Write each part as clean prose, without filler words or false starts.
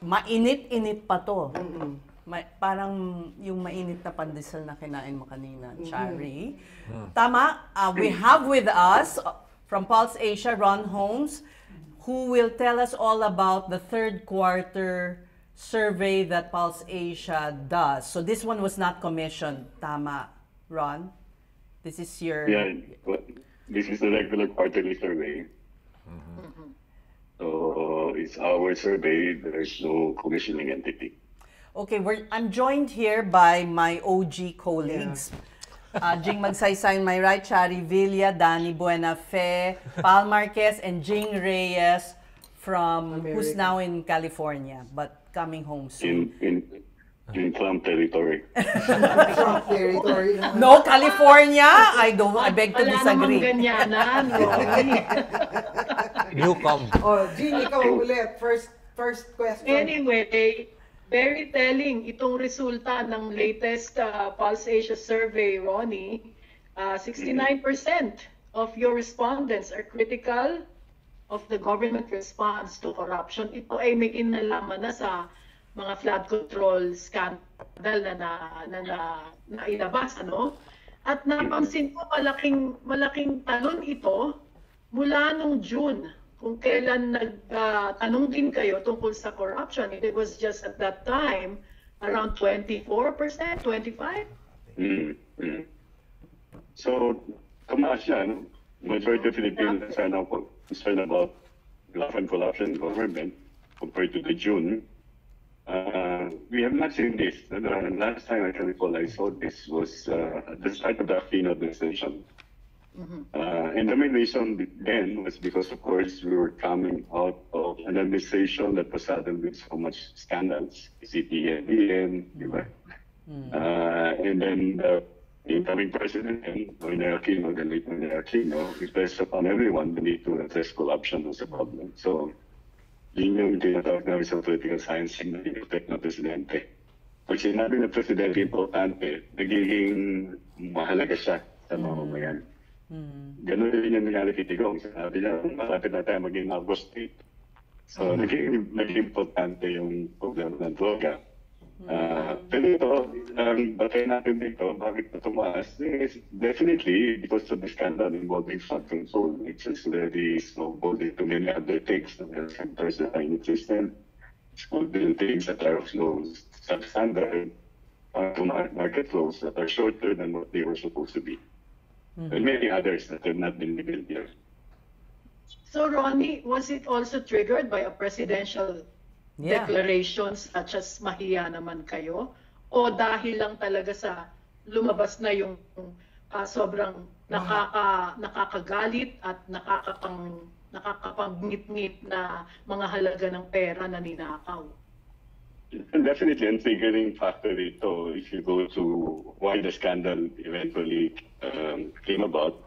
Mainit-init pa to. Parang yung mainit na pandesal na kinain mo kanina, Chari. Tama, we have with us from Pulse Asia, Ron Holmes, who will tell us all about the third quarter survey that Pulse Asia does. So this one was not commissioned. Tama, Ron? This is your... Yeah, this is the regular quarterly survey. So it's our survey. There's no commissioning entity. Okay, I'm joined here by my OG colleagues. Jing Magsaysay on my right, Chari Villa, Danny Buenafe, Pal Marquez, and Jing Reyes from who's now in California but coming home soon. In Trump territory. Trump territory. No, California. I beg to disagree. Wala namang ganyanan, Newcom. Oh, Jean, ikaw ulit. First question. Anyway, very telling itong resulta ng latest Pulse Asia survey, Ronnie. 69% of your respondents are critical of the government response to corruption. Ito ay may kinalaman na sa mga flood control scandal na ilabas, ano? At napansin ko malaking talon ito mula nung June, kung kailan nagtanong din kayo tungkol sa corruption. It was just at that time around 24%, 25%. So, tumaas yan. Majority of Filipinos are now concerned about graft and corruption in government compared to the June. We have not seen this. The last time I can recall I saw this was at the start of the Aquino administration. And the main reason then was because, of course, we were coming out of an administration that was saddled with so much scandals, CPN, and then the incoming president, Noynoy Aquino, the late Noynoy Aquino, impressed upon everyone the need to address corruption as a problem. So, yun yung tinatawag namin sa political science yung nag-effect ng presidente. Pag sinabi ng presidente importante, nagiging mahalaga siya sa mamamayan. Ganun din yung nangyari kay Tigong. Sabi niya, malapit na tayo maging Marcos State. So, naging importante yung problema ng droga. Pero ito, batay natin dito, bakit na tumaas? Definitely, because of the scandal involving flood control, it's already snowballed into many other things. There are sectors that are inexistent, school buildings that are of low substandard, market flows that are shorter than what they were supposed to be. And many others that have not been revealed here. So, Ronnie, was it also triggered by a presidential declaration such as mahiya naman kayo? O dahil lang talaga sa lumabas na yung sobrang nakakagalit at nakakapangngit-ngit na mga halaga ng pera na ninakaw? Definitely, a triggering factor ito, if you go to why the scandal eventually came about,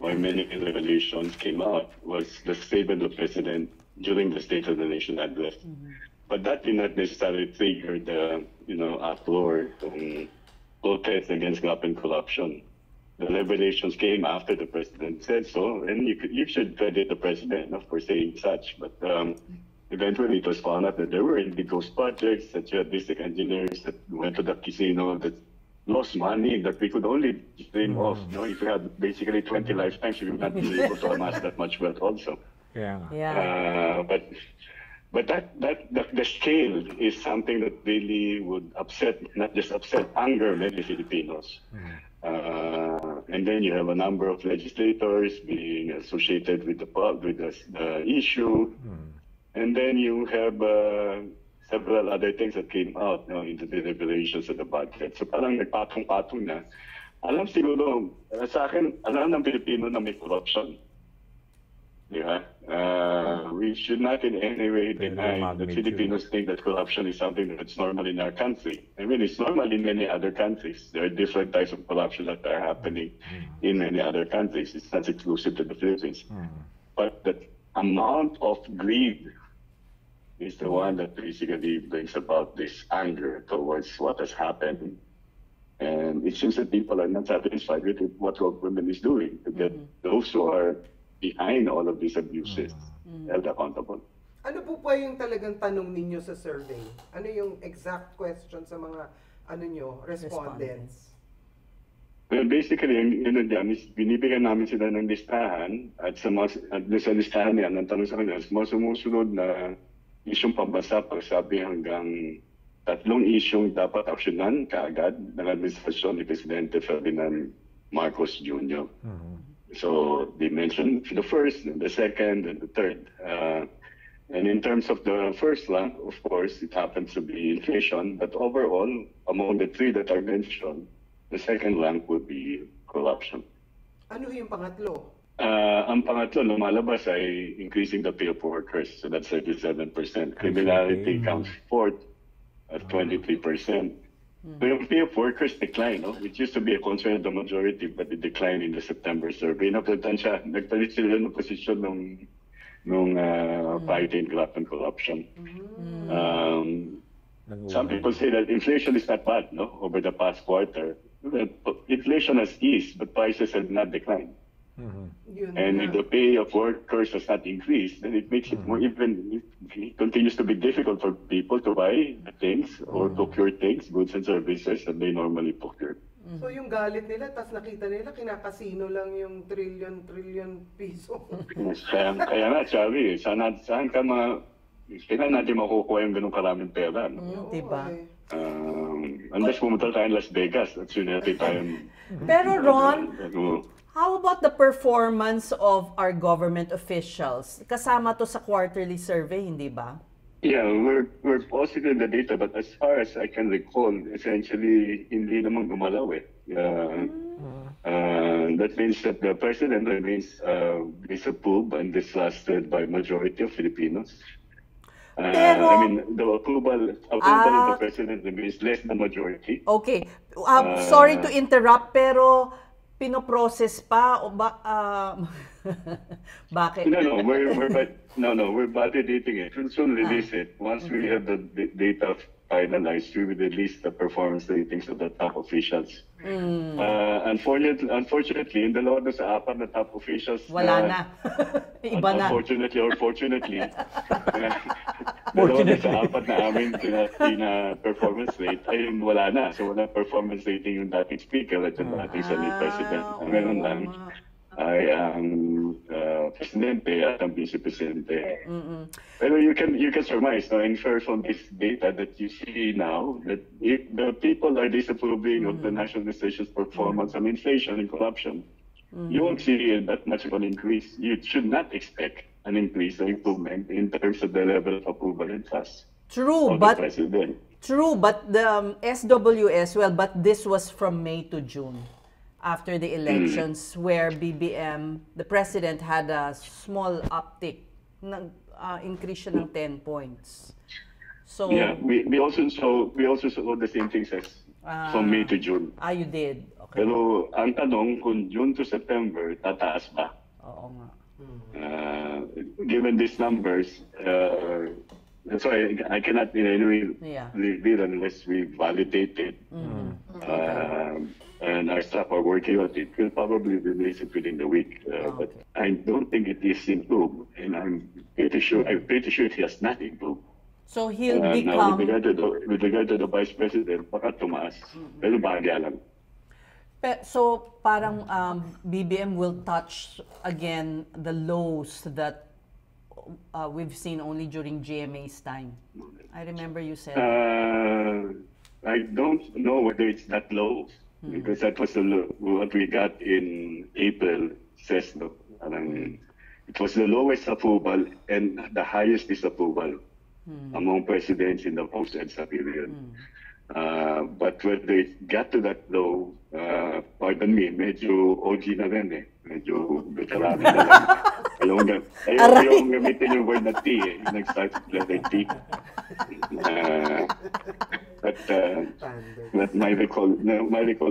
why many revelations came out, was the statement of the President during the State of the Nation address. But that did not necessarily trigger the, uproar, protest against graft and corruption. The revelations came after the President said so, and you should credit the President for saying such. But eventually it was found out that there were big ghost projects, that you had district engineers that went to the casino that lost money that we could only dream of. If you had basically 20 lifetimes, you would not be able to amass that much wealth also. But the scale is something that really would not just upset, anger many Filipinos. And then you have a number of legislators being associated with the issue. And then you have several other things that came out into the revelations of the budget. So parang nagpatong-patong na. Alam siguro, sa akin, alam ng Pilipino na may corruption. We should not in any way deny that Filipinos think that corruption is something that's normal in our country. I mean, it's normal in many other countries. There are different types of corruption that are happening in many other countries. It's not exclusive to the Philippines. But the amount of greed is the one that basically brings about this anger towards what has happened. And it seems that people are not satisfied with what government is doing to get those who are behind all of these abuses held accountable. Ano po pa yung talagang tanong ninyo sa survey? Ano yung exact question sa mga respondents? Well, basically, yun dyan is binibigyan namin sila ng listahan at sa listahan yan, ang tanong sa kanila, sa mga sumusunod na isyong pambasa, pagsabi hanggang 3 isyong dapat aksyonan kaagad ng administrasyon ni Presidente Ferdinand Marcos Jr. So they mentioned the first, the second, and the third. And in terms of the first one, of course, it happens to be inflation, but overall, among the 3 that are mentioned, the second rank would be corruption. Ano yung pangatlo? Ang pangatlo, lumalabas ay increasing the pay of workers. So that's 37%. Criminality comes fourth at 23%. So yung pay of workers decline, no? It used to be a concern of the majority, but it declined in the September survey. Nagpalit sila ng posisyon nung fighting graft and corruption. Some people say that inflation is not bad, no? Over the past quarter. Inflation has eased, but prices have not declined. And if the pay of workers has not increased, then it makes it more even, it continues to be difficult for people to buy things or procure things, goods and services that they normally procure. So yung galit nila, tas nakita nila, kinakasino lang yung trillion piso. Kaya nga, Chavi, saan natin makukuha yung ganun karaming pera? No? Diba? Unless pumunta tayo Las Vegas at sunati tayo. Pero Ron, how about the performance of our government officials? Kasama to sa quarterly survey, hindi ba? Yeah, we're positive in the data, but as far as I can recall, essentially, hindi naman gumalaw eh. That means that the president remains disapproved and distrusted by majority of Filipinos. Pero, I mean, the approval of the president remains less than majority. Okay. Sorry to interrupt, pero pinoprocess pa o ba bakit? No, we're validating it. We'll soon release it. Once we have the data finalized, we will release the performance ratings of the top officials. Unfortunately, in dalawa na sa 4 na top officials, wala na. Iba na. Unfortunately or fortunately, dalawa na sa 4 na aming performance rate ay wala na. So wala performance rating yung dating speaker at yung dating Senate President. Ang meron lang ay ang presidente at ang vice-presidente. Pero you can surmise, no, infer from this data that you see now that if the people are disapproving of the national administration's performance on inflation and corruption, you won't see that much of an increase. You should not expect an increase or improvement in terms of the level of approval and trust of the president. True, but the SWS, but this was from May to June. After the elections, where BBM, the president had a small uptick, increase siya ng 10 points. So yeah, we also saw the same things as from May to June. You did. Okay. Pero ang tanong kung June to September tataas ba? Oo nga. Given these numbers, that's why I cannot in any way reveal unless we validate it. And our staff are working on it. We'll probably release it within the week. But I don't think it is improved, and I'm pretty sure it has not improved. So he'll become. Now, with regard to the vice president, baka tumaas. Pero bahagya lang. So parang BBM will touch again the lows that we've seen only during GMA's time. I remember you said. I don't know whether it's that low. Because that was what we got in April, says no. It was the lowest approval and the highest disapproval among presidents in the post-EDSA period. But when they got to that low, pardon me, medyo OG na rin eh. Medyo veterano na lang. Ayaw yung gamitin yung word na T eh. Nag-start with letter T. But my recall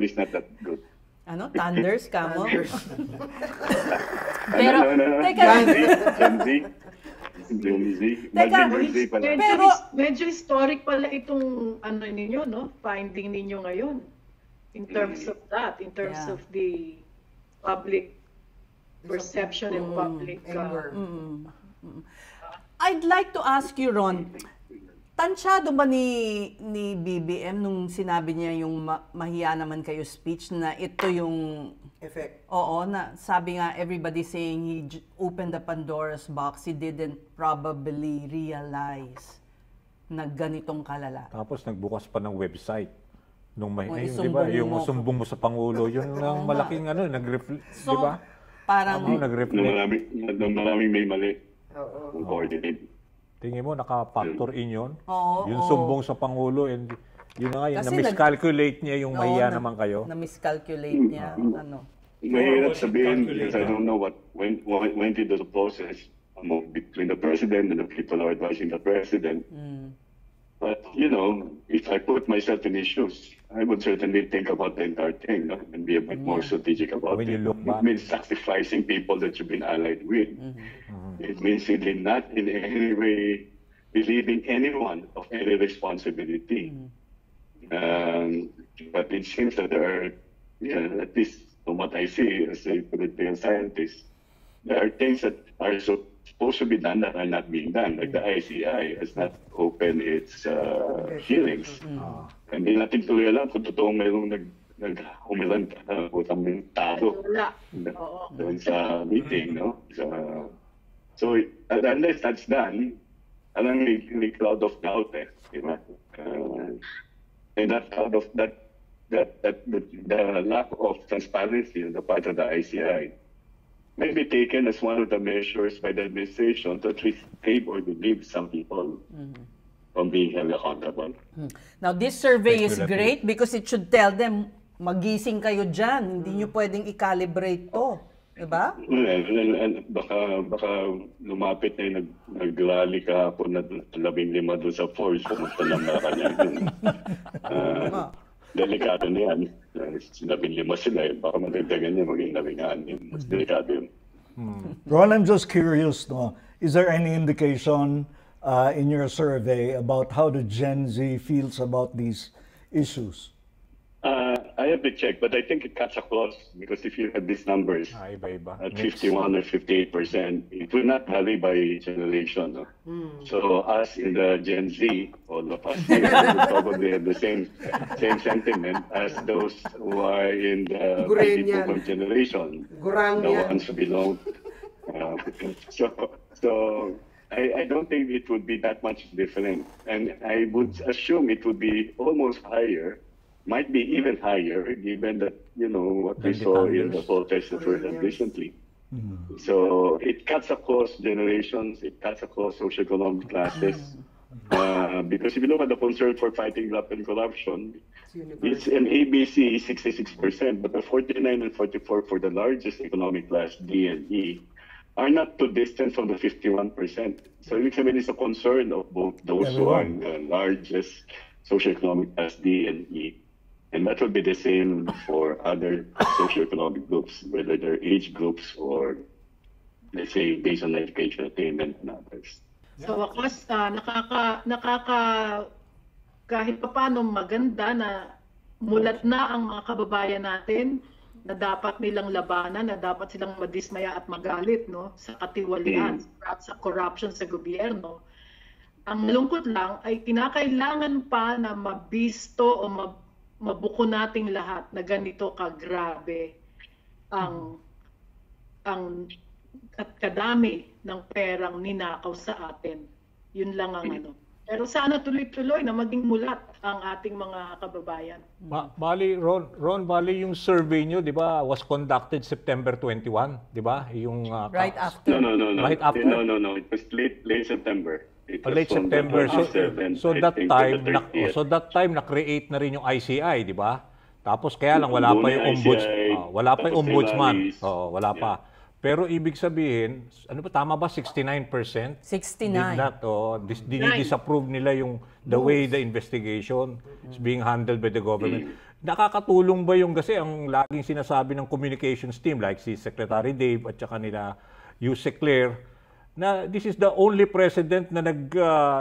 is not that good. Ano? Thunders, kamo? Pero, teka. Gen Z. Medyo historic pala itong ninyo, no? Finding ninyo ngayon. In terms of that, in terms of the public perception and public I'd like to ask you, Ron, tansyado ba ni BBM nung sinabi niya yung mahiya naman kayo speech na ito yung Effect. oo, na sabi nga everybody saying he opened the Pandora's box, he didn't probably realize na ganitong kalala. Tapos nagbukas pa ng website. Nung may, O, ayun, isumbong di ba? Yung mo. sumbong mo sa Pangulo, yun ang malaking ano, So, di ba? parang Nag-reflect. Maraming may mali. Oo. Kung coordinate. Tingin mo, naka-factor in yun? Oo, Yung oo. sumbong sa Pangulo, and yun na nga, yun, Kasi na-miscalculate niya yung mahiya naman kayo. Na-miscalculate niya, ano. Mahirap sabihin because I don't know what went into the process between the president and the people who are advising the president. But, you know, if I put myself in his shoes, I would certainly think about the entire thing, no? And be a bit more strategic about When it. you look back. It means sacrificing people that you've been allied with. It means really not in any way relieving anyone of any responsibility. But it seems that there are, at least from what I see as a political scientist, there are things that are supposed to be done that are not being done. Like the ICI has not opened its hearings. Hindi natin tuloy alam kung totoong mayroong nag-umilan utang ng tao Wala. Oo. doon sa meeting, no? So unless that's done, alam may cloud of doubt di ba? And that cloud of the lack of transparency on the part of the ICI may be taken as one of the measures by the administration to at least save or relieve some people from being held accountable. Now, this survey is great because it should tell them, magising kayo dyan, hindi nyo pwedeng i-calibrate to. Diba? And baka lumapit na yung nag-rally kahapon na 15 doon sa force, pumunta lang na kanya. Delikado na yan. 15 sila baka madagdagan niya maging 16. Mas delikado yun. Ron, I'm just curious, no? Is there any indication in your survey about how the Gen Z feels about these issues? I have to check, but I think it cuts across because if you have these numbers Iba-iba. at 51 or 58%, it will not vary by generation. No? So us in the Gen Z, all of us here, will probably have the same sentiment as those who are in the baby Gurenian. boomer generation, Gurang the yan. ones who belong. So I don't think it would be that much different, and I would assume it would be almost higher. Might be even higher, given that, what we saw in the protests that were done recently. So it cuts across generations, it cuts across socioeconomic classes. Because if you look at the concern for fighting graft and corruption, it's an ABC 66%, but the 49 and 44 for the largest economic class, D and E, are not too distant from the 51%. So it's a concern of both those who are in the largest socioeconomic class, D and E. And that would be the same for other socioeconomic groups, whether they're age groups or, let's say, based on education, attainment, and others. Sa wakas, kahit pa paano maganda na mulat na ang mga kababayan natin na dapat nilang labanan, na dapat silang madismaya at magalit, no, sa katiwalian, sa corruption sa gobyerno. Ang malungkot lang ay kinakailangan pa na mabisto o mabuko nating lahat na ganito kagrabe ang at kadami ng perang ninakaw sa atin. Yun lang ang ano. Pero sana tuloy-tuloy na maging mulat ang ating mga kababayan. Bali, Ron, bali yung survey nyo, di ba, was conducted September 21, di ba? Yung, Right after. No. Right after? No. It was late September. Late September. So that time na-create na rin yung ICI, di ba? Tapos kaya lang wala pa yung ombudsman. Wala pa. Pero ibig sabihin, ano ba tama ba 69%? 69. Did not dinidisapprove nila yung the way the investigation is being handled by the government. Nakakatulong ba yung kasi ang laging sinasabi ng communications team like si Secretary Dave at saka nila Yusek Claire na this is the only president na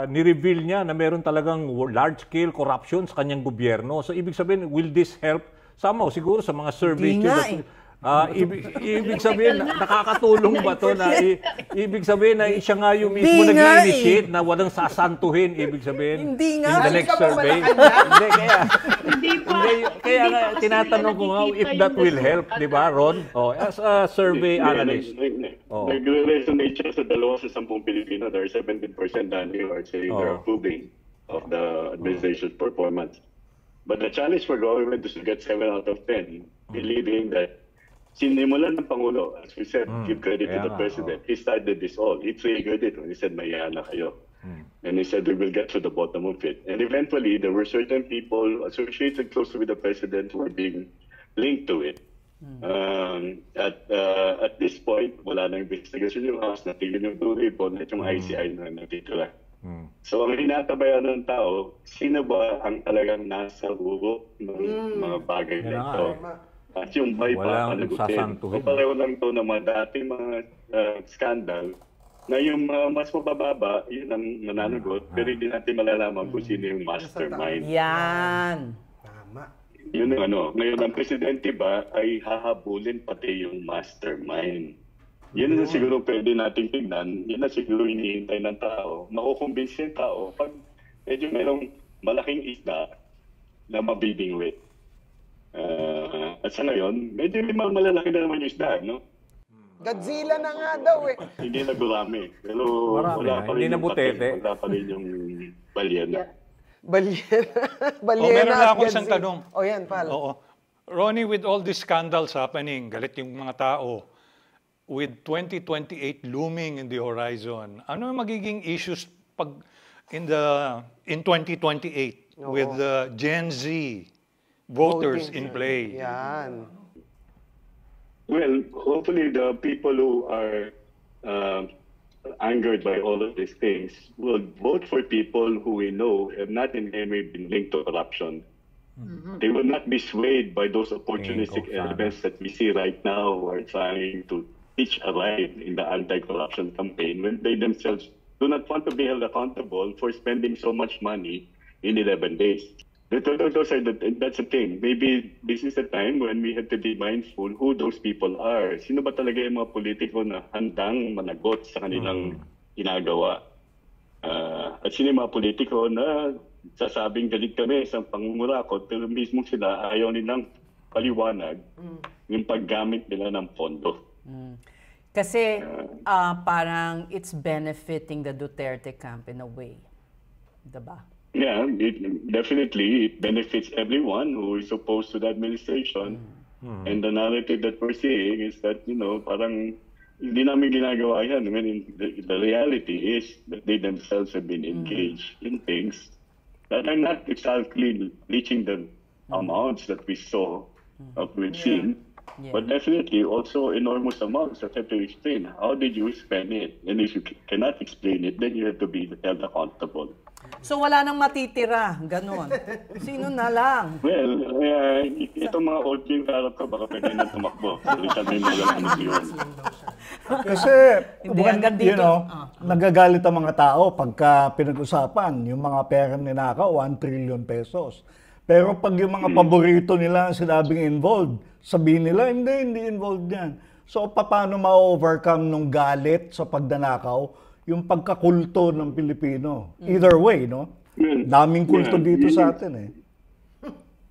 ni-reveal niya na meron talagang large-scale corruption sa kanyang gobyerno. So, ibig sabihin, will this help? Somehow, siguro sa mga surveys Ibig sabihin, nakakatulong ba to na ibig sabihin na siya nga yung mismo Hindi nga nag-initiate na walang sasantuhin, ibig sabihin, Hindi nga. in the Kasi next ka ba survey. Malacanang? Hindi, kaya, Hindi pa. kaya Hindi nga, pa kasi tinatanong ko nila nga if nakikita that yung will help, resulta di ba, Ron? As a survey analyst. Oh. Nag-resonate siya sa 2 sa 10 Pilipino. There are 17% done who are saying they're Oh. approving of the administration's performance. But the challenge for government is to get 7 out of 10, believing that sinimulan ng Pangulo, as we said, give credit to Kaya the nga, President. He started this all. He triggered it when he said, maya na kayo. And he said, we will get to the bottom of it. And eventually, there were certain people associated closely with the President who were being linked to it. At this point, wala na investigation yung House, natigil yung Blue Ribbon at yung ICI na natitira. So, ang hinatabayan ng tao, sino ba ang talagang nasa huro ng mga bagay na Yan nga ito? At yung may Walang papanagutin. sasantuhin. So, pareho lang ito ng mga dating mga scandal na yung mas mabababa, yun ang mananagot, pero hindi natin malalaman kung sino yung mastermind. Yan. Tama. Yun ang Ngayon, ang presidente ba ay hahabulin pati yung mastermind. Yun na siguro pwede nating tignan. Yun na siguro hinihintay ng tao. Makukumbinsi yung tao pag medyo merong malaking isda na mabibingwit. At sa ngayon, medyo may malalaki na naman yung isda, no? Godzilla na nga daw eh. Hindi na gulami. Pero Marami wala na. pa Hindi rin na yung butete. pating, wala pa rin yung balyena. Balyena. Balyena meron na at ako isang Godzilla. tanong. O yan, Pal. Oo. Ronnie, with all these scandals happening, galit yung mga tao, with 2028 looming in the horizon, ano yung magiging issues pag in 2028 with the Gen Z voters in play? Yan. Well, hopefully the people who are angered by all of these things will vote for people who we know have not in any way been linked to corruption. They will not be swayed by those opportunistic elements that we see right now who are trying to teach a ride in the anti-corruption campaign when they themselves do not want to be held accountable for spending so much money in 11 days. That's the thing. Maybe this is the time when we have to be mindful who those people are. Sino ba talaga yung mga politiko na handang managot sa kanilang ginagawa? At sino yung mga politiko na sasabing galit kami sa pangungurakot pero mismo sila ayaw nilang paliwanag yung paggamit nila ng pondo. Kasi parang it's benefiting the Duterte camp in a way. Diba? Yeah, definitely it benefits everyone who is opposed to the administration. And the narrative that we're seeing is that, parang hindi namin ginagawa yan. I mean, the reality is that they themselves have been engaged in things that are not exactly reaching the amounts that we saw, we've seen. Yeah. But definitely also enormous amounts that have to explain. How did you spend it? And if you cannot explain it, then you have to be held accountable. So wala nang matitira, ganon. Sino na lang? Well, itong mga old yung harap ka, baka pwede na tumakbo. Sabi mo lang ano yun. Kasi, Hindi, hanggang dito. nagagalit ang mga tao pagka pinag-usapan yung mga perang ninakaw, 1 trillion pesos. Pero pag yung mga paborito nila ang sinabing involved, sabihin nila, hindi involved yan. So, paano ma-overcome nung galit sa pagdanakaw yung pagkakulto ng Pilipino? Either way, no? Well, Daming kulto yeah, dito yun sa yung- atin eh.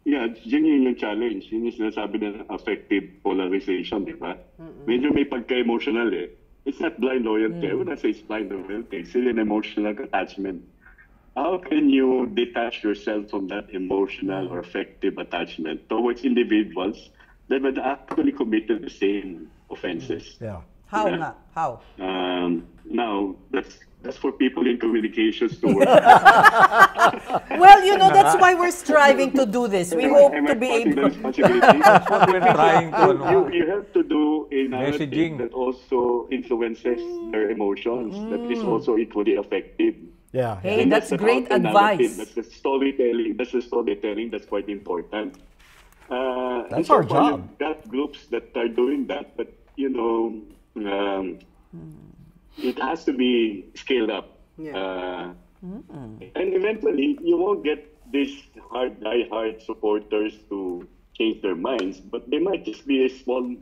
Yeah, yun yung challenge. Yun yung sinasabi na affective polarization, di ba? Medyo may pagka-emotional eh. It's not blind loyalty. I wouldn't say it's blind loyalty. It's still an emotional attachment. How can you detach yourself from that emotional or affective attachment towards individuals that had actually committed the same offenses? Yeah. How Yeah. nga? How? Now, that's for people in communications to work. Well, that's why we're striving to do this. We hope Am to I be passing the able... responsibility? We're trying to, You have to do a narrative Messaging. that also influences their emotions, that is also equally effective. Yeah. Hey, And that's the great counter-narrative, advice. That's the storytelling that's quite important. That's and so our far, job. You've got groups that are doing that, but it has to be scaled up. And eventually, you won't get these die-hard supporters to change their minds, but they might just be a small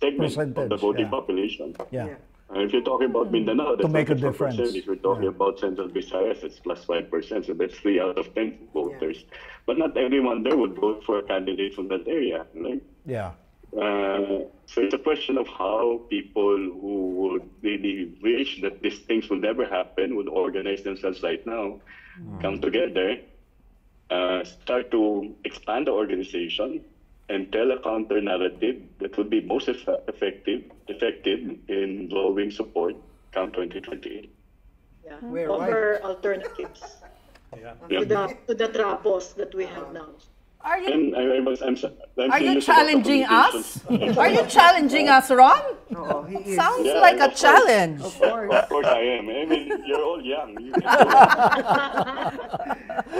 segment of the Percentage, voting yeah. population. Yeah. If you're talking about Mindanao, that's make a 94%. difference. If you're talking about Central Visayas, it's plus 5%. So that's 3 out of 10 voters. But not everyone there would vote for a candidate from that area. Right? Yeah. So it's a question of how people who would really wish that these things will never happen would organize themselves right now, come together, start to expand the organization, and tell a counter narrative that would be most effective in drawing support come 2028. Yeah. We're Offer alternatives Yeah. to the trapos that we have now. Are you And I'm are you serious about challenging the us? Are you challenging us, Ron? Oo, he is. Sounds Yeah, like a of course. challenge. Of course. Of course I am. I mean, you're all young. You can do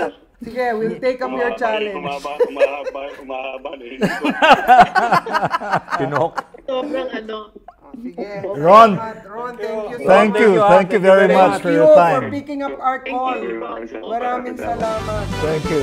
it. Sige, we'll take up your challenge. Umahaba na yun. Tinok. Sobrang ano. Sige. Ron. Ron, thank you so Thank much. you. Thank you very Thank much for you your for time. picking up our call. Maraming salamat. Thank you.